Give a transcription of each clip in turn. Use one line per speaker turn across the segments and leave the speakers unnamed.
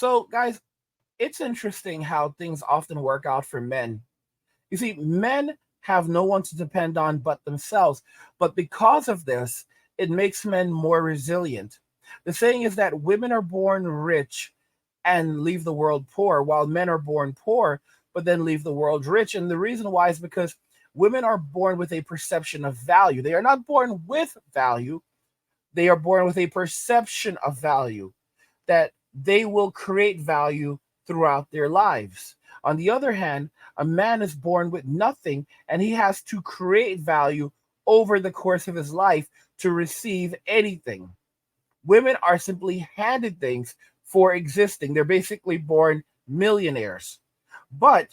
So, guys, it's interesting how things often work out for men. You see, men have no one to depend on but themselves. But because of this, it makes men more resilient. The saying is that women are born rich and leave the world poor, while men are born poor but then leave the world rich. And the reason why is because women are born with a perception of value. They are not born with value, they are born with a perception of value that they will create value throughout their lives. On the other hand, a man is born with nothing and he has to create value over the course of his life to receive anything. Women are simply handed things for existing. They're basically born millionaires. But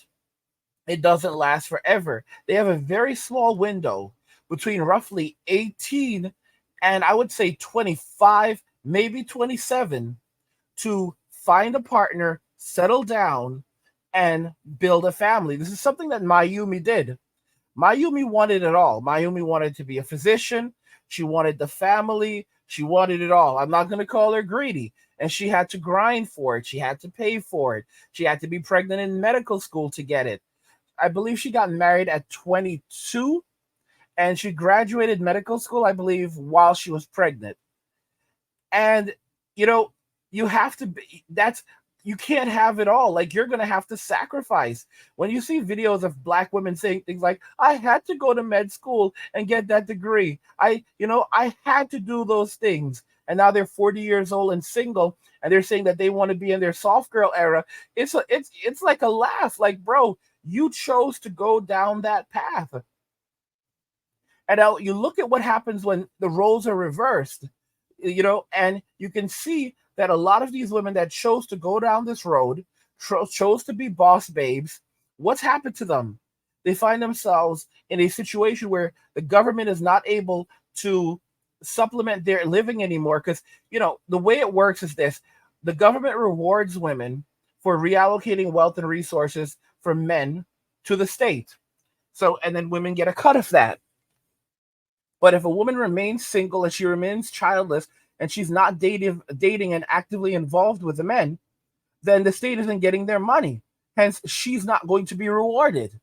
it doesn't last forever. They have a very small window between roughly 18 and I would say 25, maybe 27 to find a partner, settle down, and build a family. This is something that Mayumi did. Mayumi wanted it all. Mayumi wanted to be a physician. She wanted the family. She wanted it all. I'm not going to call her greedy. And she had to grind for it. She had to pay for it. She had to be pregnant in medical school to get it. I believe she got married at 22 and she graduated medical school, I believe, while she was pregnant. And you know, you have to be that's you can't have it all. Like you're gonna have to sacrifice. When you see videos of black women saying things like, I had to go to med school and get that degree. I had to do those things. And now they're 40 years old and single, and they're saying that they want to be in their soft girl era. It's like a laugh. Like, bro, you chose to go down that path. And now you look at what happens when the roles are reversed, and you can see that a lot of these women that chose to go down this road, chose to be boss babes, what's happened to them? They find themselves in a situation where the government is not able to supplement their living anymore. Because, the way it works is this: the government rewards women for reallocating wealth and resources from men to the state. So, and then women get a cut of that. But if a woman remains single and she remains childless and she's not dating and actively involved with the men, then the state isn't getting their money. Hence, she's not going to be rewarded.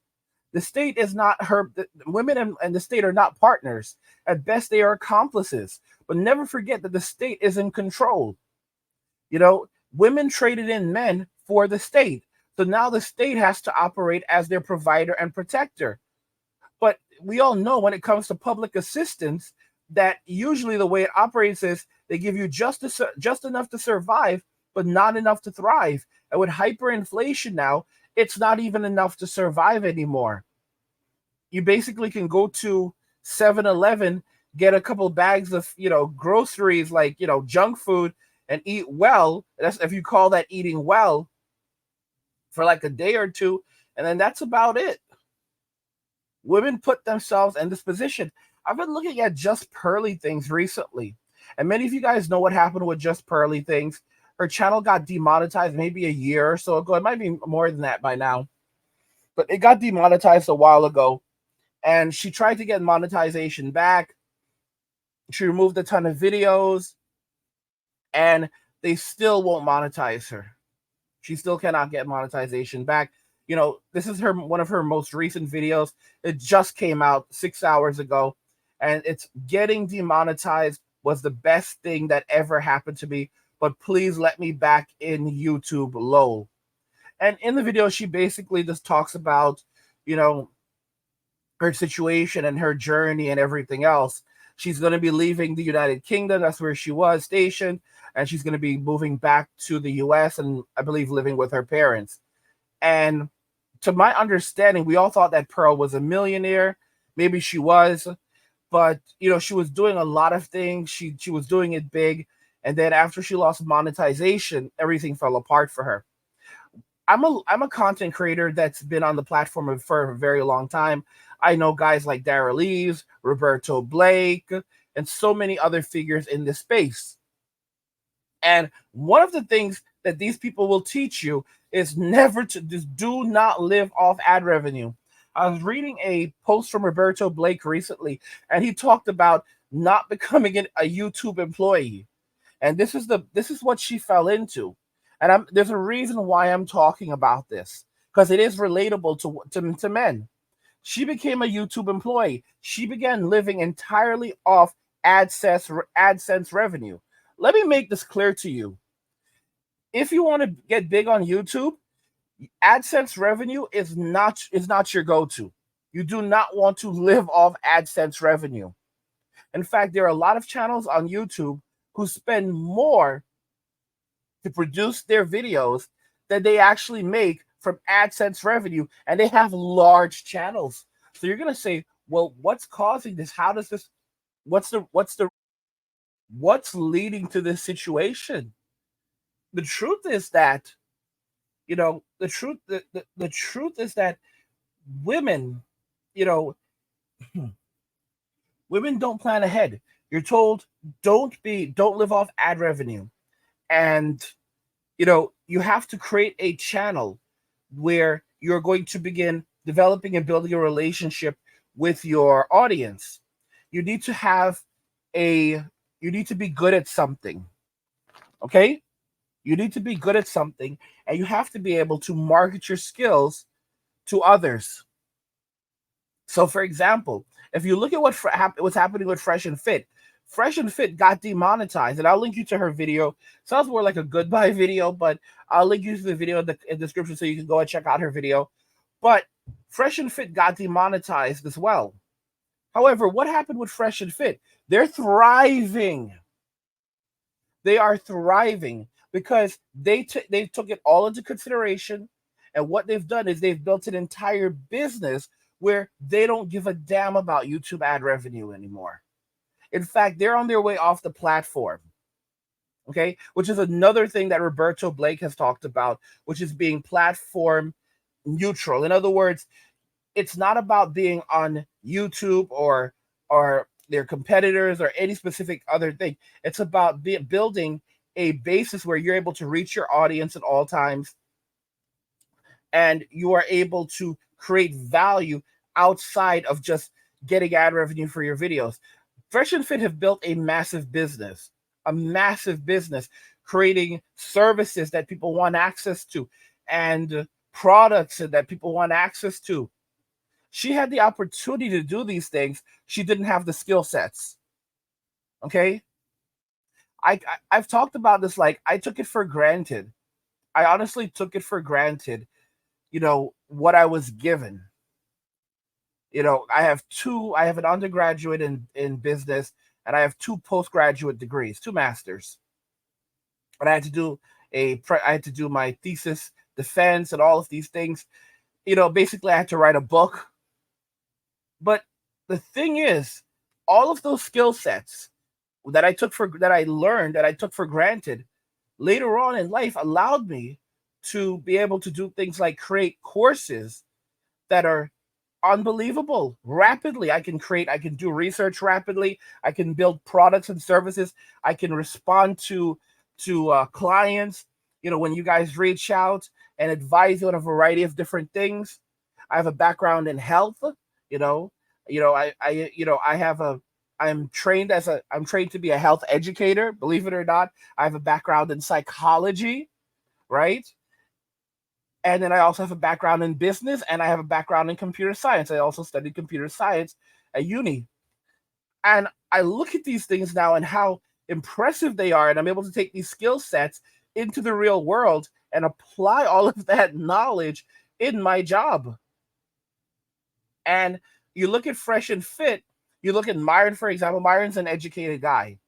The state is not the women and the state are not partners. At best, they are accomplices. But never forget that the state is in control. Women traded in men for the state. So now the state has to operate as their provider and protector. But we all know when it comes to public assistance that usually the way it operates is they give you just enough to survive, but not enough to thrive. And with hyperinflation now, it's not even enough to survive anymore. You basically can go to 7-Eleven, get a couple bags of, groceries like, junk food and eat well. That's if you call that eating well for like a day or two. And then that's about it. Women put themselves in this position. I've been looking at Just Pearly Things recently, and many of you guys know what happened with Just Pearly Things. Her channel got demonetized maybe a year or so ago. It might be more than that by now, but it got demonetized a while ago, and she tried to get monetization back. She removed a ton of videos, and they still won't monetize her. She still cannot get monetization back. This is one of her most recent videos. It just came out 6 hours ago, and it's getting demonetized was the best thing that ever happened to me. But please let me back in YouTube, lol. And in the video, she basically just talks about, her situation and her journey and everything else. She's going to be leaving the United Kingdom. That's where she was stationed. And she's going to be moving back to the US and I believe living with her parents. And to my understanding, we all thought that Pearl was a millionaire. Maybe she was, but she was doing a lot of things. She was doing it big, and then after she lost monetization, everything fell apart for her. I'm a content creator that's been on the platform for a very long time. I know guys like Dara Leaves, Roberto Blake, and so many other figures in this space. And one of the things that these people will teach you is never to just do not live off ad revenue. I was reading a post from Roberto Blake recently, and he talked about not becoming a YouTube employee. And this is what she fell into. And there's a reason why I'm talking about this, because it is relatable to men. She became a YouTube employee. She began living entirely off AdSense revenue. Let me make this clear to you. If you want to get big on YouTube, AdSense revenue is not your go-to. You do not want to live off AdSense revenue. In fact, there are a lot of channels on YouTube who spend more to produce their videos than they actually make from AdSense revenue, and they have large channels. So you're gonna say, well, what's causing this? How does this? What's leading to this situation? The truth is that the truth is that women, you know, women don't plan ahead. You're told don't live off ad revenue, and you have to create a channel where you're going to begin developing and building a relationship with your audience. You need to have a you need to be good at something. Okay? You need to be good at something, and you have to be able to market your skills to others. So, for example, if you look at what's happening with Fresh and Fit got demonetized, and I'll link you to her video. Sounds more like a goodbye video, but I'll link you to the video in the description so you can go and check out her video. But Fresh and Fit got demonetized as well. However, what happened with Fresh and Fit? They're thriving. They are thriving because they took it all into consideration, and what they've done is they've built an entire business where they don't give a damn about YouTube ad revenue anymore. In fact, they're on their way off the platform. Okay, which is another thing that Roberto Blake has talked about, which is being platform neutral. In other words, it's not about being on YouTube or their competitors or any specific other thing. It's about building a basis where you're able to reach your audience at all times, and you are able to create value outside of just getting ad revenue for your videos. Fresh and Fit have built a massive business, creating services that people want access to and products that people want access to. She had the opportunity to do these things. She didn't have the skill sets. Okay? I've talked about this, like, I took it for granted. I honestly took it for granted, what I was given. I have an undergraduate in business, and I have two postgraduate degrees, two masters. And I had to do my thesis defense and all of these things. Basically I had to write a book. But the thing is, all of those skill sets that I learned, that I took for granted, later on in life allowed me to be able to do things like create courses that are unbelievable rapidly. I can do research rapidly. I can build products and services. I can respond to clients, when you guys reach out, and advise you on a variety of different things. I have a background in health. you know I have a I'm trained to be a health educator, believe it or not. I have a background in psychology, right? And then I also have a background in business, and I have a background in computer science. I also studied computer science at uni. And I look at these things now and how impressive they are, and I'm able to take these skill sets into the real world and apply all of that knowledge in my job. And you look at Fresh and Fit, you look at Myron, for example. Myron's an educated guy.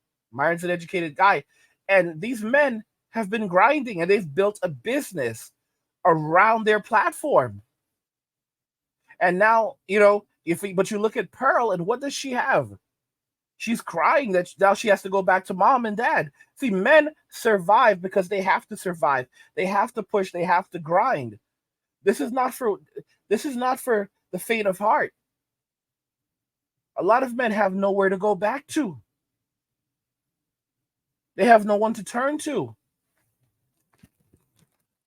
And these men have been grinding, and they've built a business around their platform. And now, but you look at Pearl, and what does she have? She's crying that now she has to go back to mom and dad. See, men survive because they have to survive. They have to push, they have to grind. This is not for the faint of heart. A lot of men have nowhere to go back to. They have no one to turn to.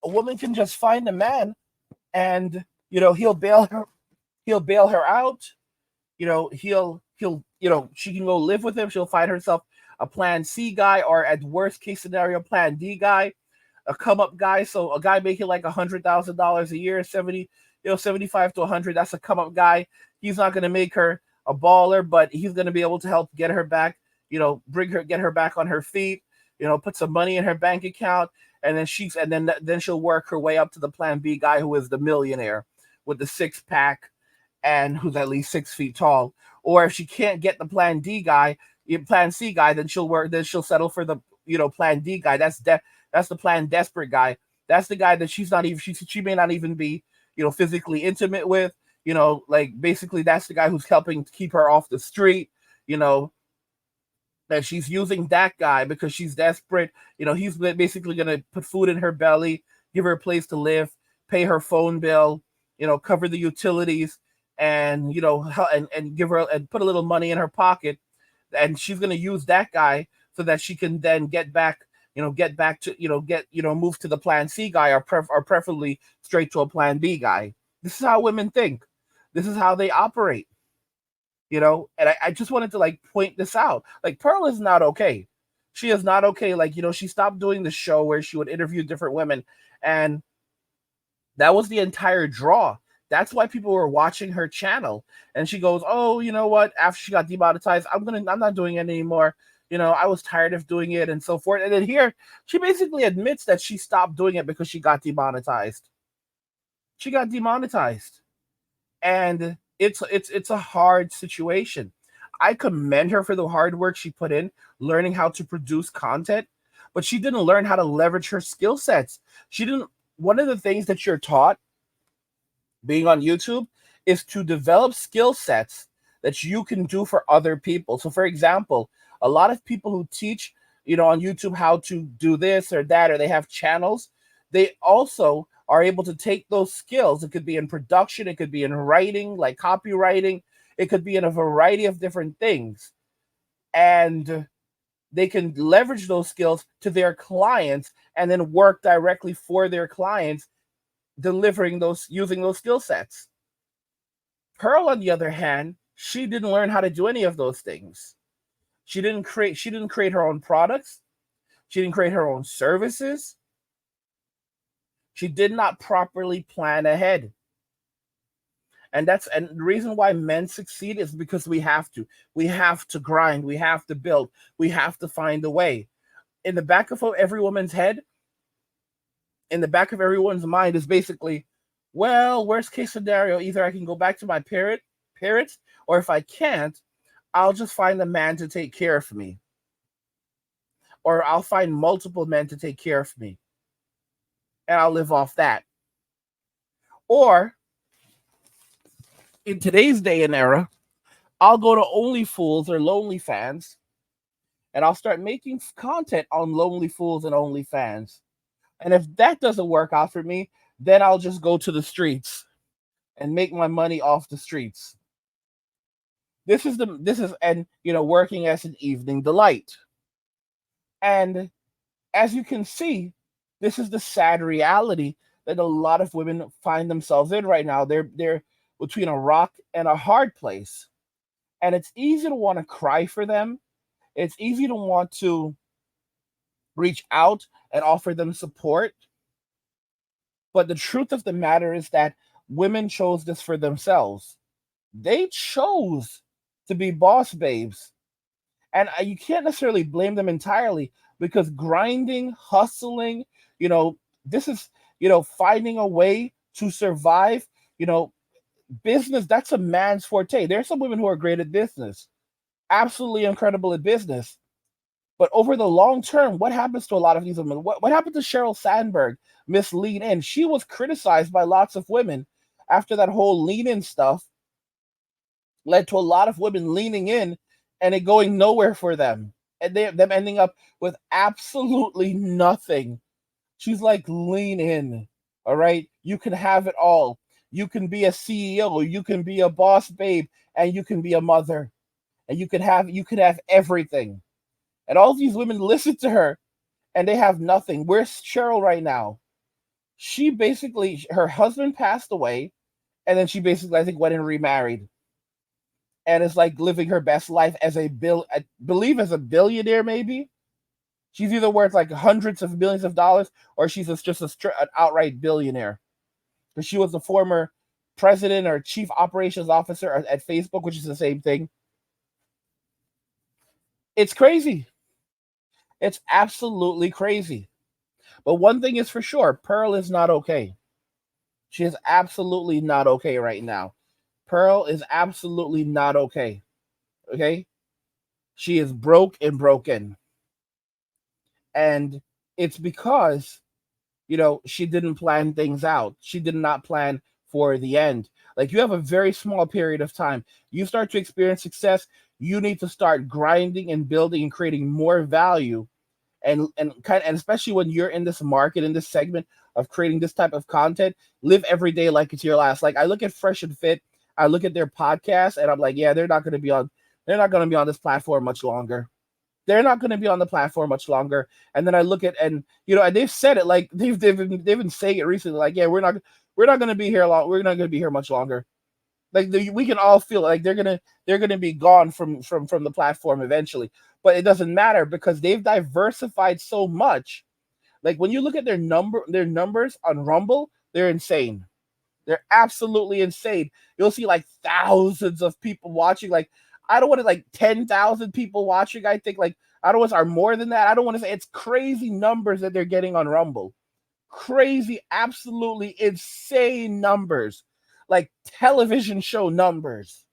A woman can just find a man, and he'll bail her out. She can go live with him. She'll find herself a plan C guy, or at worst case scenario, plan D guy. a come up guy. So a guy making like $100,000 a year, 75 to 100. That's a come up guy. He's not going to make her a baller, but he's going to be able to help get her back. Get her back on her feet. Put some money in her bank account, and then she'll work her way up to the Plan B guy who is the millionaire with the six pack and who's at least 6 feet tall. Or if she can't get the Plan C guy, then she'll settle for the Plan D guy. That's the Plan Desperate guy. That's the guy that she may not even be physically intimate with. Like basically that's the guy who's helping to keep her off the street. That she's using that guy because she's desperate. He's basically gonna put food in her belly, give her a place to live, pay her phone bill, cover the utilities, and and give her and put a little money in her pocket, and she's gonna use that guy so that she can then get back to move to the Plan C guy, or preferably straight to a Plan B guy. This is how women think. This is how they operate. And I just wanted to like point this out. Like Pearl is not okay. She is not okay. Like, she stopped doing the show where she would interview different women, and that was the entire draw. That's why people were watching her channel. And she goes, "Oh, you know what? After she got demonetized, I'm not doing it anymore. I was tired of doing it and so forth." And then here, she basically admits that she stopped doing it because she got demonetized. She got demonetized. And it's a hard situation. I commend her for the hard work she put in learning how to produce content, but she didn't learn how to leverage her skill sets. She didn't One of the things that you're taught being on YouTube is to develop skill sets that you can do for other people. So for example, a lot of people who teach, on YouTube how to do this or that, or they have channels, they also are able to take those skills. It could be in production, it could be in writing, like copywriting, it could be in a variety of different things. And they can leverage those skills to their clients and then work directly for their clients, using those skill sets. Pearl, on the other hand, she didn't learn how to do any of those things. She didn't create her own products. She didn't create her own services. She did not properly plan ahead. And the reason why men succeed is because we have to. We have to grind. We have to build. We have to find a way. In the back of every woman's head, in the back of everyone's mind is basically, well, worst case scenario, either I can go back to my parents, or if I can't, I'll just find a man to take care of me. Or I'll find multiple men to take care of me. And I'll live off that. Or in today's day and era, I'll go to Only Fools or Lonely Fans, and I'll start making content on Lonely Fools and Only Fans. And if that doesn't work out for me, then I'll just go to the streets and make my money off the streets. Working as an evening delight. And as you can see, this is the sad reality that a lot of women find themselves in right now. They're between a rock and a hard place. And it's easy to want to cry for them. It's easy to want to reach out and offer them support. But the truth of the matter is that women chose this for themselves. They chose to be boss babes. And you can't necessarily blame them entirely, because grinding, hustling, this is, finding a way to survive, business, that's a man's forte. There's some women who are great at business, absolutely incredible at business. But over the long term, what happens to a lot of these women? What happened to Sheryl Sandberg, Miss Lean In? She was criticized by lots of women after that whole lean in stuff led to a lot of women leaning in and it going nowhere for them. And them ending up with absolutely nothing. She's like, lean in. All right. You can have it all. You can be a CEO, you can be a boss babe, and you can be a mother. And you can have everything. And all these women listen to her and they have nothing. Where's Cheryl right now? Her husband passed away, and then she basically, I think, went and remarried. And is like living her best life as I believe as a billionaire, maybe. She's either worth like hundreds of millions of dollars, or she's an outright billionaire. Because she was the former president or chief operations officer at Facebook, which is the same thing. It's crazy. It's absolutely crazy. But one thing is for sure, Pearl is not okay. She is absolutely not okay right now. Pearl is absolutely not okay. Okay? She is broke and broken. And it's because, she didn't plan things out. She did not plan for the end. Like, you have a very small period of time. You start to experience success, you need to start grinding and building and creating more value. And especially when you're in this market, in this segment of creating this type of content, live every day like it's your last. Like, I look at Fresh and Fit, I look at their podcast, and I'm like, yeah, they're not going to be on this platform much longer. They're not going to be on the platform much longer. And then I look at, and they've said it, like they've been saying it recently, like, yeah, we're not going to be here long. We're not going to be here much longer. Like, we can all feel like they're gonna be gone from the platform eventually. But it doesn't matter because they've diversified so much. Like, when you look at their numbers on Rumble, they're insane. They're absolutely insane. You'll see like thousands of people watching. Like, I don't want to, like, 10,000 people watching. I think, like, I don't want to, are more than that. I don't want to say, it's crazy numbers that they're getting on Rumble. Crazy, absolutely insane numbers, like television show numbers.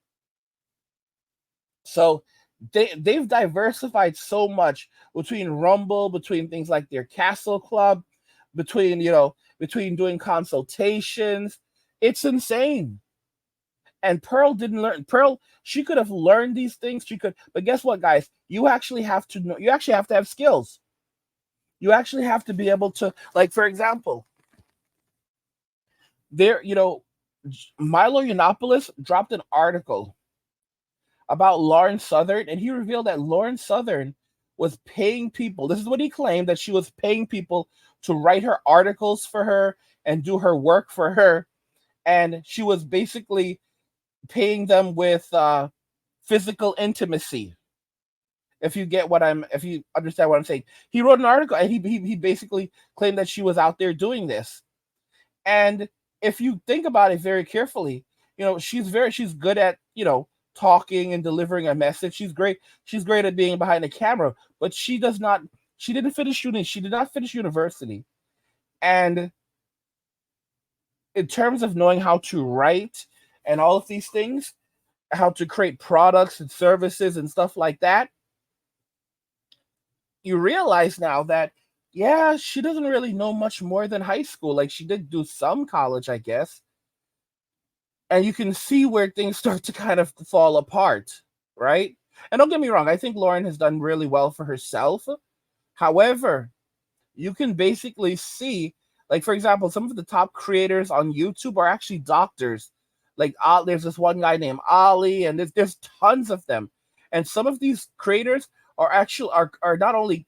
So they've diversified so much between Rumble, between things like their Castle Club, between doing consultations. It's insane. And Pearl didn't learn. Pearl, she could have learned these things. She could, but guess what, guys? You actually have to know. You actually have to have skills. You actually have to be able to, like, for example, there, Milo Yiannopoulos dropped an article about Lauren Southern, and he revealed that Lauren Southern was paying people. This is what he claimed, that she was paying people to write her articles for her and do her work for her, and she was basically paying them with physical intimacy. If you understand what I'm saying, he wrote an article and he basically claimed that she was out there doing this. And if you think about it very carefully, she's good at, talking and delivering a message. She's great. She's great at being behind the camera, but she didn't finish uni. She did not finish university. And in terms of knowing how to write and all of these things, how to create products and services and stuff like that, you realize now that, yeah, she doesn't really know much more than high school. Like, she did do some college, I guess. And you can see where things start to kind of fall apart, right? And don't get me wrong, I think Lauren has done really well for herself. However, you can basically see, like, for example, some of the top creators on YouTube are actually doctors. Like, there's this one guy named Ali, and there's tons of them. And some of these creators are not only,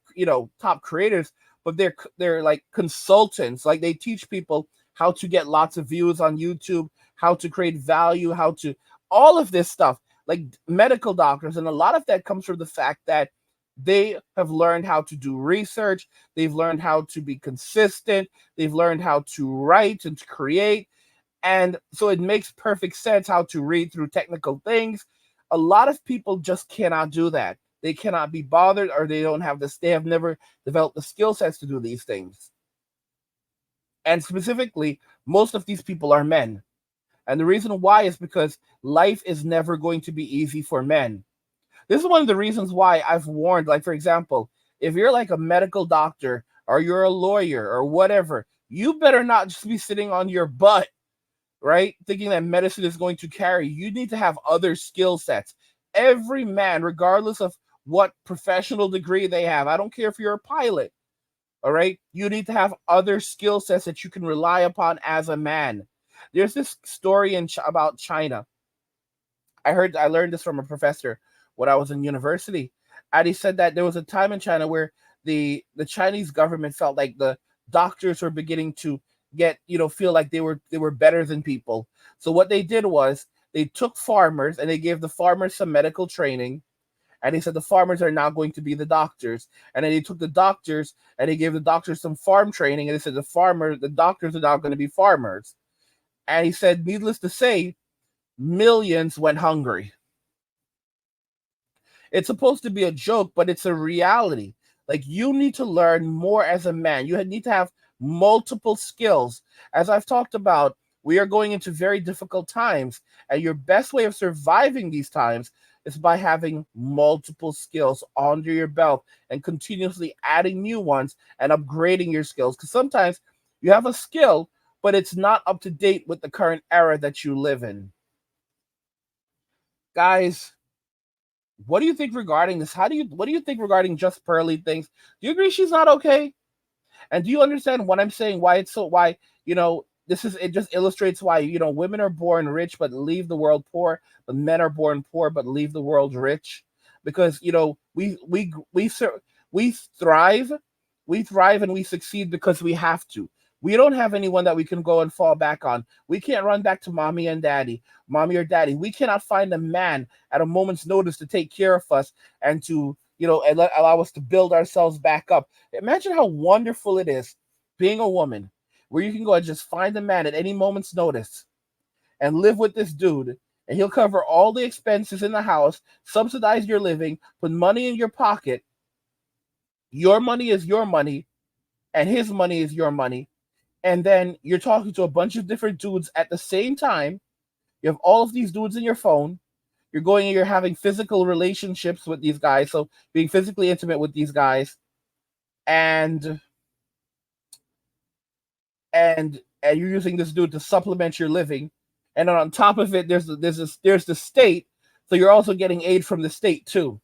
top creators, but they're like consultants. Like, they teach people how to get lots of views on YouTube, how to create value, how to all of this stuff, like medical doctors. And a lot of that comes from the fact that they have learned how to do research, they've learned how to be consistent, they've learned how to write and to create. And so it makes perfect sense how to read through technical things. A lot of people just cannot do that. They cannot be bothered, or they don't have this, they have never developed the skill sets to do these things. And specifically, most of these people are men. And the reason why is because life is never going to be easy for men. This is one of the reasons why I've warned, like, for example, if you're like a medical doctor or you're a lawyer or whatever, you better not just be sitting on your butt, right? Thinking that medicine is going to carry. You need to have other skill sets. Every man, regardless of what professional degree they have, I don't care if you're a pilot, all right? You need to have other skill sets that you can rely upon as a man. There's this story about China. I learned this from a professor when I was in university, and he said that there was a time in China where the Chinese government felt like the doctors were beginning to feel like they were better than people. So what they did was they took farmers and they gave the farmers some medical training, And he said the farmers are now going to be the doctors. And then he took the doctors and he gave the doctors some farm training. And he said the doctors are now going to be farmers. And he said, needless to say, millions went hungry. It's supposed to be a joke, but it's a reality. Like, you need to learn more as a man. You need to have multiple skills. As I've talked about, we are going into very difficult times, and your best way of surviving these times is by having multiple skills under your belt and continuously adding new ones and upgrading your skills. Because sometimes you have a skill, but it's not up to date with the current era that you live in. Guys, what do you think regarding this? What do you think regarding Just Pearly things? Do you agree she's not okay? And do you understand what I'm saying? Why it just illustrates why, women are born rich but leave the world poor, but men are born poor but leave the world rich. Because we thrive, and we succeed because we have to. We don't have anyone that we can go and fall back on. We can't run back to mommy or daddy. We cannot find a man at a moment's notice to take care of us and to, allow us to build ourselves back up. Imagine how wonderful it is being a woman where you can go and just find a man at any moment's notice and live with this dude, and he'll cover all the expenses in the house, subsidize your living, put money in your pocket. Your money is your money, and his money is your money. And then you're talking to a bunch of different dudes at the same time. You have all of these dudes in your phone. You're having physical relationships with these guys, so being physically intimate with these guys, and you're using this dude to supplement your living. And then on top of it, there's the state, so you're also getting aid from the state too.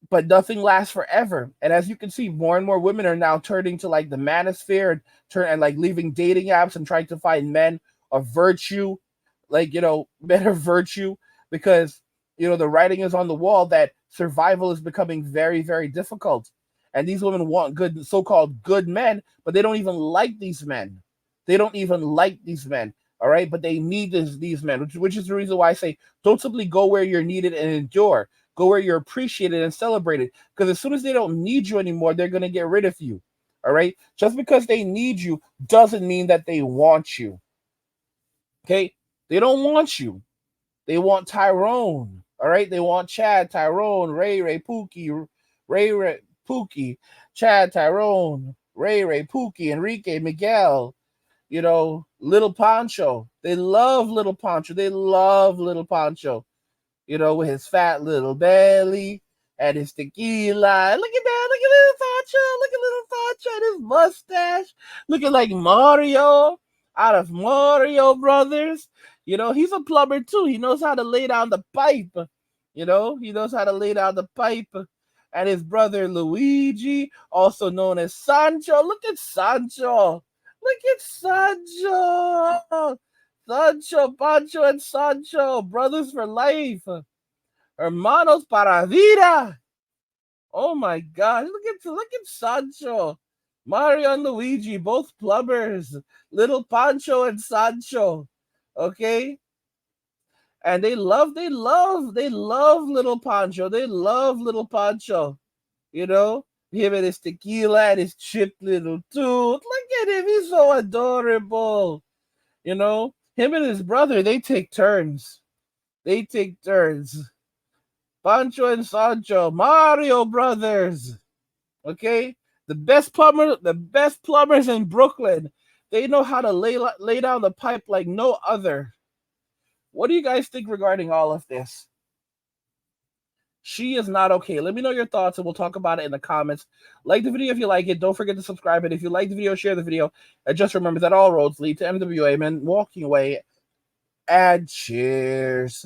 But nothing lasts forever. And as you can see, more and more women are now turning to like the manosphere and like leaving dating apps and trying to find men of virtue, men of virtue, because the writing is on the wall that survival is becoming very, very difficult. And these women want good, so-called good men, but they don't even like these men. All right, but they need these men, which is the reason why I say don't simply go where you're needed and endure. Go where you're appreciated and celebrated. Because as soon as they don't need you anymore, they're going to get rid of you. All right? Just because they need you doesn't mean that they want you. Okay? They don't want you. They want Tyrone. All right? They want Chad, Tyrone, Ray, Pookie, Chad, Tyrone, Ray, Pookie, Enrique, Miguel, Little Pancho. They love Little Pancho. With his fat little belly and his tequila. Look at that. Look at little Pancho and his mustache. Looking like Mario out of Mario Brothers. He's a plumber too. He knows how to lay down the pipe. And his brother Luigi, also known as Sancho. Look at Sancho. Sancho, Pancho, and Sancho, brothers for life. Hermanos para vida. Oh my gosh, look at Sancho. Mario and Luigi, both plumbers. Little Pancho and Sancho. Okay? And they love little Pancho. They love little Pancho. Him and his tequila and his chipped little tooth. Look at him, he's so adorable. Him and his brother, they take turns. Pancho and Sancho, Mario Brothers. Okay? The best plumbers in Brooklyn. They know how to lay down the pipe like no other. What do you guys think regarding all of this? She is not okay. Let me know your thoughts and we'll talk about it in the comments. Like the video if you like it. Don't forget to subscribe. And if you like the video, share the video. And just remember that all roads lead to MWA, man. Walking away. And cheers.